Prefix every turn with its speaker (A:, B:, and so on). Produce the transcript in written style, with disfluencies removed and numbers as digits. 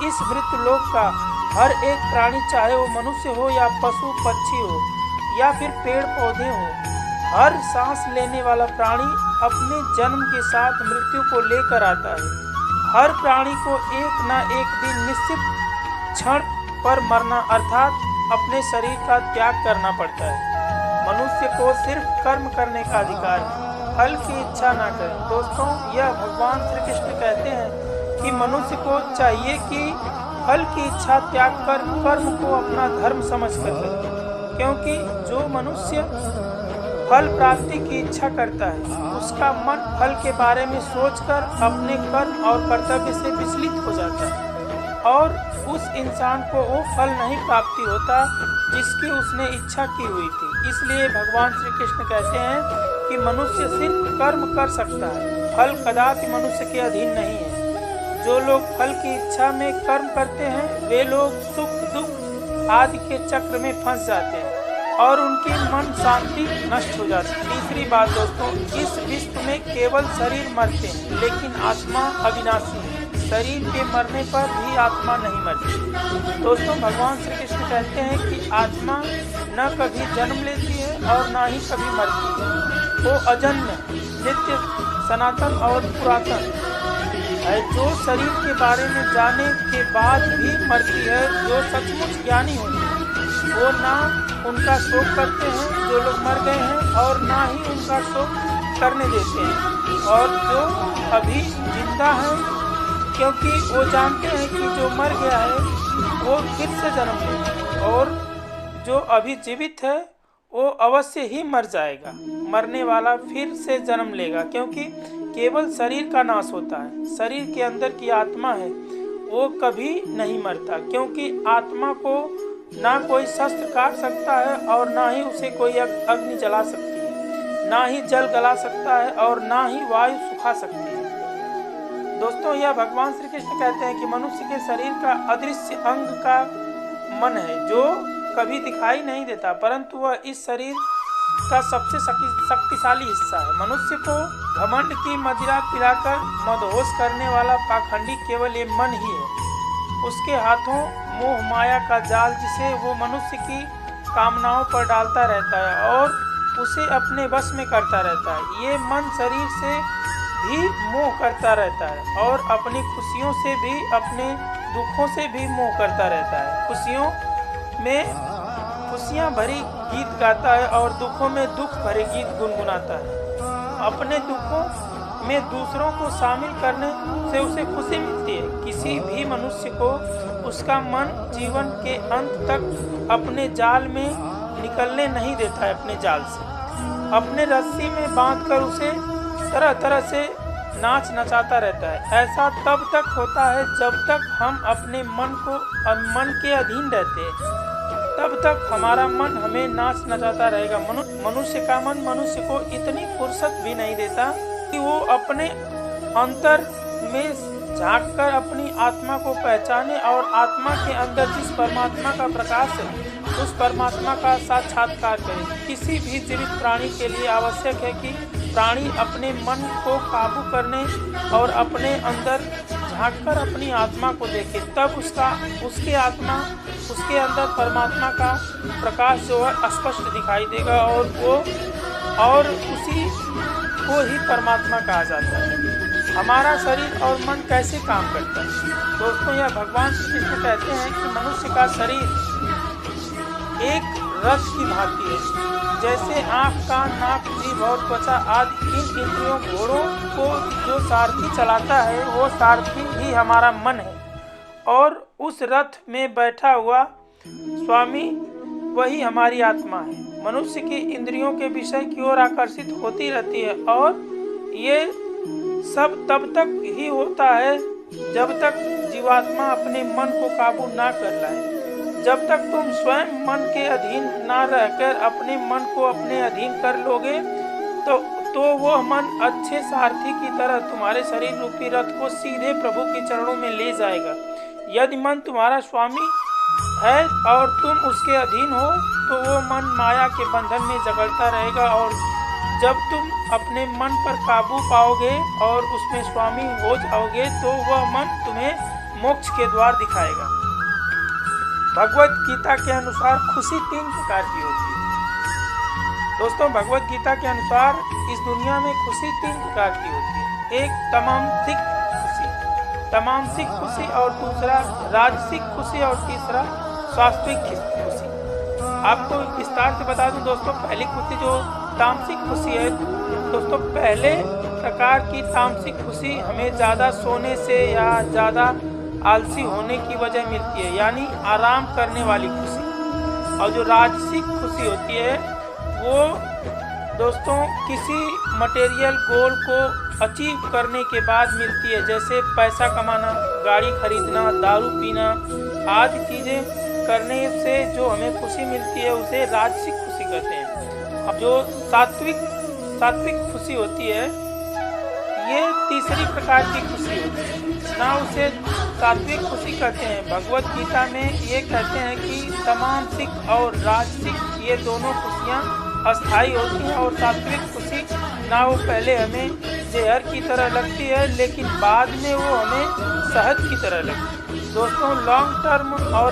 A: इस मृत्युलोक का हर एक प्राणी, चाहे वो मनुष्य हो या पशु पक्षी हो या फिर पेड़ पौधे हो, हर सांस लेने वाला प्राणी अपने जन्म के साथ मृत्यु को लेकर आता है। हर प्राणी को एक न एक दिन निश्चित क्षण पर मरना अर्थात अपने शरीर का त्याग करना पड़ता है। मनुष्य को सिर्फ कर्म करने का अधिकार है, फल की इच्छा ना करें। दोस्तों, यह भगवान श्री कृष्ण कहते हैं कि मनुष्य को चाहिए कि फल की इच्छा त्याग कर कर्म को अपना धर्म समझकर करे, क्योंकि जो मनुष्य फल प्राप्ति की इच्छा करता है उसका मन फल के बारे में सोचकर अपने कर्म और कर्तव्य से विचलित हो जाता है और उस इंसान को वो फल नहीं प्राप्ति होता जिसकी उसने इच्छा की हुई थी। इसलिए भगवान श्री कृष्ण कहते हैं कि मनुष्य सिर्फ कर्म कर सकता है, फल कदापि मनुष्य के अधीन नहीं है। जो लोग फल की इच्छा में कर्म करते हैं वे लोग सुख दुख आदि के चक्र में फंस जाते हैं और उनकी मन शांति नष्ट हो जाती है। तीसरी बात दोस्तों, इस विश्व में केवल शरीर मरते हैं लेकिन आत्मा अविनाशी है। शरीर के मरने पर भी आत्मा नहीं मरती। दोस्तों, भगवान श्री कृष्ण कहते हैं कि आत्मा न कभी जन्म लेती है और न ही कभी मरती है। वो अजन्य, नित्य, सनातन और पुरातन है। जो शरीर के बारे में जाने के बाद भी मरती है, जो सचमुच ज्ञानी होते हैं वो ना उनका शोक करते हैं जो लोग मर गए हैं और ना ही उनका शोक करने देते हैं। और जो अभी जिंदा है क्योंकि वो जानते हैं कि जो मर गया है वो फिर से जन्म लेगा और जो अभी जीवित है वो अवश्य ही मर जाएगा। मरने वाला फिर से जन्म लेगा, क्योंकि केवल शरीर का नाश होता है। शरीर के अंदर की आत्मा है वो कभी नहीं मरता, क्योंकि आत्मा को ना कोई शस्त्र काट सकता है और ना ही उसे कोई अग्नि जला सकती है, ना ही जल गला सकता है और ना ही वायु सुखा सकती है। दोस्तों, यह भगवान श्री कृष्ण कहते हैं कि मनुष्य के शरीर का अदृश्य अंग का मन है जो कभी दिखाई नहीं देता, परंतु वह इस शरीर का सबसे शक्तिशाली हिस्सा है। मनुष्य को घमंड की मदिरा पिलाकर मदहोश करने वाला पाखंडी केवल ये मन ही है। उसके हाथों मोह माया का जाल जिसे वो मनुष्य की कामनाओं पर डालता रहता है और उसे अपने वश में करता रहता है। ये मन शरीर से भी मोह करता रहता है और अपनी खुशियों से भी अपने दुखों से भी मोह करता रहता है। खुशियों में खुशियाँ भरी गीत गाता है और दुखों में दुख भरे गीत गुनगुनाता है। अपने दुखों में दूसरों को शामिल करने से उसे खुशी मिलती है। किसी भी मनुष्य को उसका मन जीवन के अंत तक अपने जाल में निकलने नहीं देता है। अपने जाल से अपने रस्सी में बांधकर उसे तरह तरह से नाच नचाता रहता है। ऐसा तब तक होता है जब तक हम अपने मन के अधीन रहते हैं, तब तक हमारा मन हमें नाच नचाता रहेगा। मनुष्य का मन मनुष्य को इतनी फुर्सत भी नहीं देता कि वो अपने अंतर में झांककर अपनी आत्मा को पहचाने और आत्मा के अंदर जिस परमात्मा का प्रकाश है उस परमात्मा का साक्षात्कार करे। किसी भी जीवित प्राणी के लिए आवश्यक है कि प्राणी अपने मन को काबू करने और अपने अंदर झांककर अपनी आत्मा को देखे, तब उसके अंदर परमात्मा का प्रकाश जो है स्पष्ट दिखाई देगा और उसी को ही परमात्मा कहा जाता है। हमारा शरीर और मन कैसे काम करता है? दोस्तों, यह भगवान श्री कृष्ण कहते हैं कि मनुष्य का शरीर एक रथ की भांति है। जैसे आँख, कान, नाक, जीभ और त्वचा आदि इन इंद्रियों घोड़ों को जो सारथी चलाता है वो सारथी ही हमारा मन है और उस रथ में बैठा हुआ स्वामी वही हमारी आत्मा है। मनुष्य की इंद्रियों के विषय की ओर आकर्षित होती रहती है और ये सब तब तक ही होता है जब तक जीवात्मा अपने मन को काबू ना कर लाए। जब तक तुम स्वयं मन के अधीन ना रहकर अपने मन को अपने अधीन कर लोगे तो वह मन अच्छे सारथी की तरह तुम्हारे शरीर रूपी रथ को सीधे प्रभु के चरणों में ले जाएगा। यदि मन तुम्हारा स्वामी है और तुम उसके अधीन हो तो वो मन माया के बंधन में जकड़ता रहेगा और जब तुम अपने मन पर काबू पाओगे और उसमें स्वामी हो जाओगे तो वह मन तुम्हें मोक्ष के द्वार दिखाएगा। भगवत गीता के अनुसार खुशी 3 प्रकार की होती है। दोस्तों, भगवत गीता के अनुसार इस दुनिया में खुशी 3 प्रकार की होती है। एक तमामसिक खुशी और दूसरा राजसिक खुशी और तीसरा स्वास्थ्विक खुशी। आपको विस्तार से बता दूं दोस्तों, पहली खुशी जो तामसिक खुशी है दोस्तों, पहले प्रकार की तामसिक खुशी हमें ज़्यादा सोने से या ज़्यादा आलसी होने की वजह मिलती है, यानी आराम करने वाली खुशी। और जो राजसिक खुशी होती है वो दोस्तों किसी मटेरियल गोल को अचीव करने के बाद मिलती है, जैसे पैसा कमाना, गाड़ी खरीदना, दारू पीना आदि चीज़ें करने से जो हमें खुशी मिलती है उसे राजसिक खुशी कहते हैं। अब जो सात्विक खुशी होती है ये तीसरी प्रकार की खुशी होती है, ना उसे सात्विक खुशी कहते हैं। भगवत गीता में ये कहते हैं कि तामसिक और राजसिक ये दोनों खुशियाँ अस्थायी होती हैं, और सात्विक खुशी ना वो पहले हमें जहर की तरह लगती है लेकिन बाद में वो हमें शहद की तरह लगती है। दोस्तों, लॉन्ग टर्म और